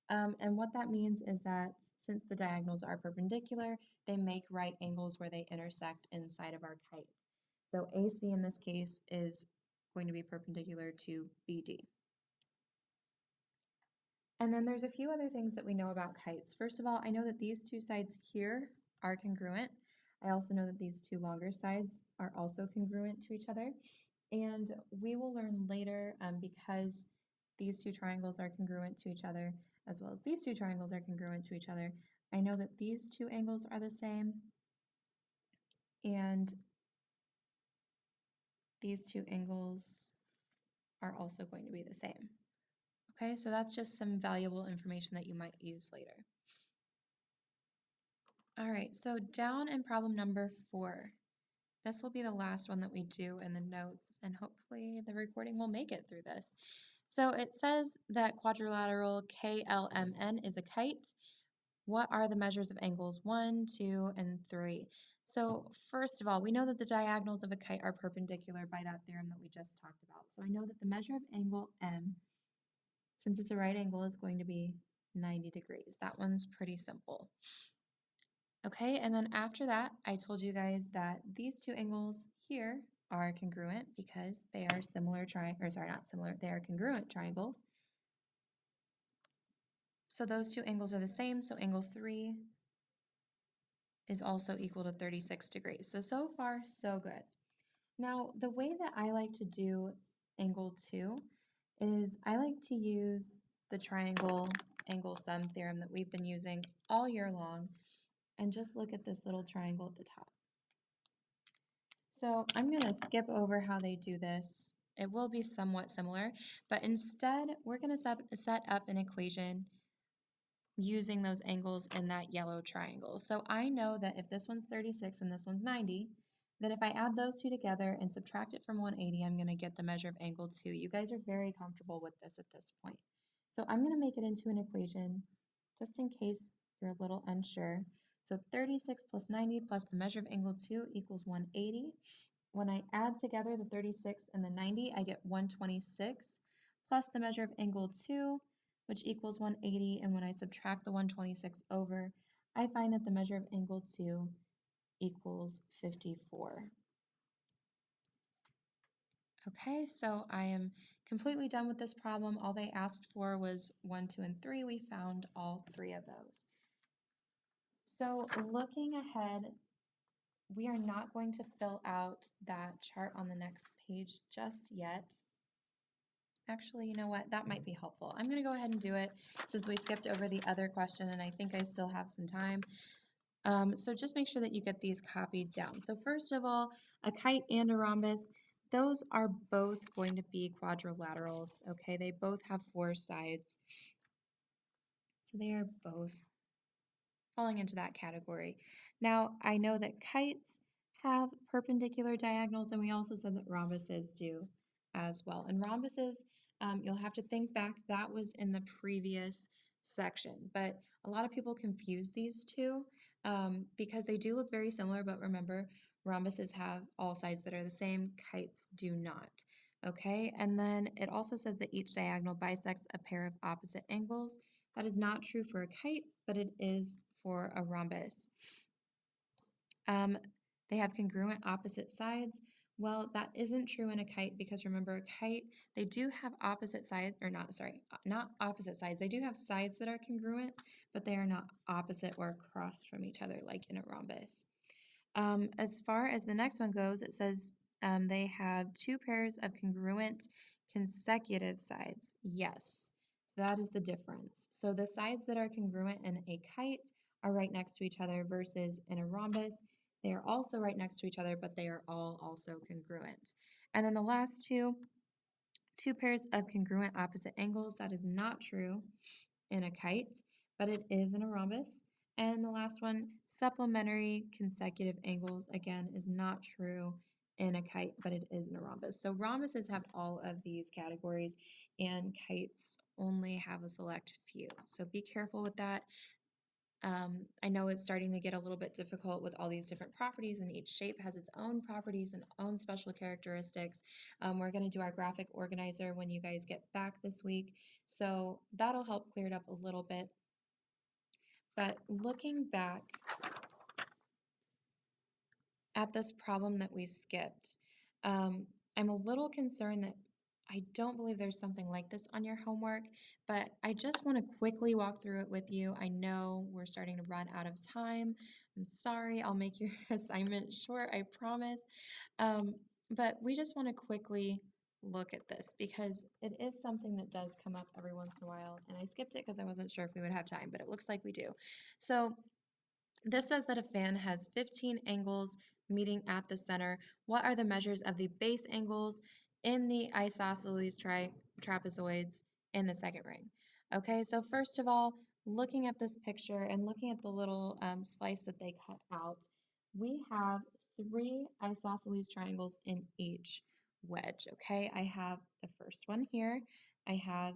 And what that means is that since the diagonals are perpendicular, they make right angles where they intersect inside of our kite. So AC in this case is going to be perpendicular to BD. And then there's a few other things that we know about kites. First of all, I know that these two sides here are congruent. I also know that these two longer sides are also congruent to each other. And we will learn later, because these two triangles are congruent to each other, as well as these two triangles are congruent to each other. I know that these two angles are the same, and these two angles are also going to be the same. Okay, so that's just some valuable information that you might use later. All right, so down in problem number 4. This will be the last one that we do in the notes, and hopefully the recording will make it through this. So it says that quadrilateral KLMN is a kite. What are the measures of angles 1, 2, and 3? So first of all, we know that the diagonals of a kite are perpendicular by that theorem that we just talked about. So I know that the measure of angle M, since it's a right angle, is going to be 90 degrees. That one's pretty simple. Okay, and then after that, I told you guys that these two angles here are congruent because they are similar they are congruent triangles. So those two angles are the same, so angle 3 is also equal to 36 degrees. So far, so good. Now, the way that I like to do angle 2 is I like to use the triangle angle sum theorem that we've been using all year long, and just look at this little triangle at the top. So I'm going to skip over how they do this. It will be somewhat similar, but instead we're going to set up an equation using those angles in that yellow triangle. So I know that if this one's 36 and this one's 90, then if I add those two together and subtract it from 180, I'm going to get the measure of angle 2. You guys are very comfortable with this at this point. So I'm going to make it into an equation just in case you're a little unsure. So 36 plus 90 plus the measure of angle 2 equals 180. When I add together the 36 and the 90, I get 126 plus the measure of angle 2, which equals 180. And when I subtract the 126 over, I find that the measure of angle 2 equals 54. Okay, so I am completely done with this problem. All they asked for was 1, 2, and 3. We found all 3 of those. So looking ahead, we are not going to fill out that chart on the next page just yet. Actually, you know what? That might be helpful. I'm going to go ahead and do it since we skipped over the other question and I think I still have some time. So just make sure that you get these copied down. So first of all, a kite and a rhombus, those are both going to be quadrilaterals, okay? They both have 4 sides. So they are both falling into that category. Now, I know that kites have perpendicular diagonals, and we also said that rhombuses do as well. And rhombuses, you'll have to think back, that was in the previous section, but a lot of people confuse these two because they do look very similar, but remember, rhombuses have all sides that are the same, kites do not. Okay, and then it also says that each diagonal bisects a pair of opposite angles. That is not true for a kite, but it is for a rhombus. They have congruent opposite sides. Well, that isn't true in a kite because remember, a kite, they do have opposite sides, or not, sorry, not opposite sides. They do have sides that are congruent, but they are not opposite or across from each other like in a rhombus. As far as the next one goes, it says they have 2 pairs of congruent consecutive sides. Yes, so that is the difference. So the sides that are congruent in a kite are right next to each other versus in a rhombus, they are also right next to each other, but they are all also congruent. And then the last two pairs of congruent opposite angles, that is not true in a kite, but it is in a rhombus. And the last one, supplementary consecutive angles, again, is not true in a kite, but it is in a rhombus. So rhombuses have all of these categories, and kites only have a select few. So be careful with that. I know it's starting to get a little bit difficult with all these different properties, and each shape has its own properties and own special characteristics. We're going to do our graphic organizer when you guys get back this week, so that'll help clear it up a little bit. But looking back at this problem that we skipped, I'm a little concerned that I don't believe there's something like this on your homework, but I just want to quickly walk through it with you. I know we're starting to run out of time. I'm sorry, I'll make your assignment short, I promise. Um, but we just want to quickly look at this because it is something that does come up every once in a while, and I skipped it because I wasn't sure if we would have time, but it looks like we do. So this says that a fan has 15 angles meeting at the center. What are the measures of the base angles in the isosceles trapezoids in the second ring? Okay, so first of all, looking at this picture and looking at the little slice that they cut out, we have 3 isosceles triangles in each wedge. Okay, I have the first one here, I have